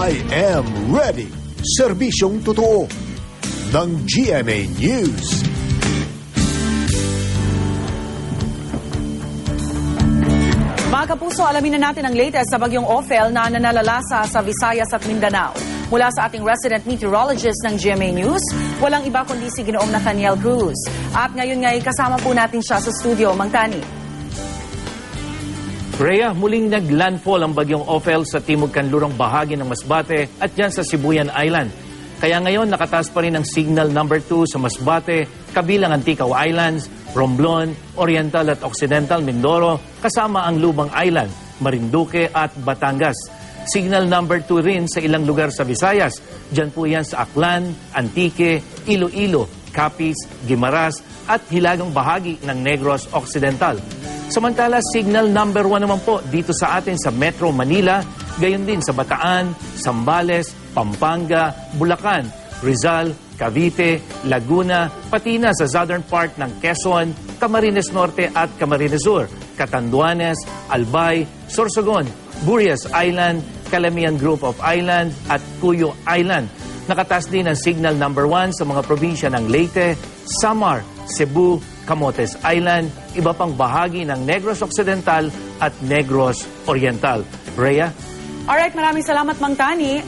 I am ready. Serbisyong totoo ng GMA News. Mga kapuso, alamin na natin ang latest sa bagyong Ophel na nananalasa sa Visayas at Mindanao. Mula sa ating resident meteorologist ng GMA News, walang iba kundi si Ginoong Nathaniel Cruz. At ngayon ngay kasama po natin siya sa studio. Mang Tani. Rhea, muling naglandfall ang bagyong Ophel sa timog kanlurang bahagi ng Masbate at dyan sa Sibuyan Island. Kaya ngayon nakataas pa rin ang signal number 2 sa Masbate, kabilang Anticaw Islands, Romblon, Oriental at Occidental Mindoro, kasama ang Lubang Island, Marinduque at Batangas. Signal number 2 rin sa ilang lugar sa Visayas. Diyan po yan sa Aklan, Antique, Iloilo, Capiz, Guimaras at hilagang bahagi ng Negros Occidental. Samantala, signal number 1 naman po dito sa atin sa Metro Manila, gayon din sa Bataan, Zambales, Pampanga, Bulacan, Rizal, Cavite, Laguna, pati na sa southern part ng Quezon, Camarines Norte at Camarines Sur, Catanduanes, Albay, Sorsogon, Burias Island, Calamian Group of Islands at Cuyo Island. Nakataas din ang signal number 1 sa mga probinsya ng Leyte, Samar, Cebu, Camotes Island, iba pang bahagi ng Negros Occidental at Negros Oriental. Rhea? Alright, maraming salamat Mang Tani.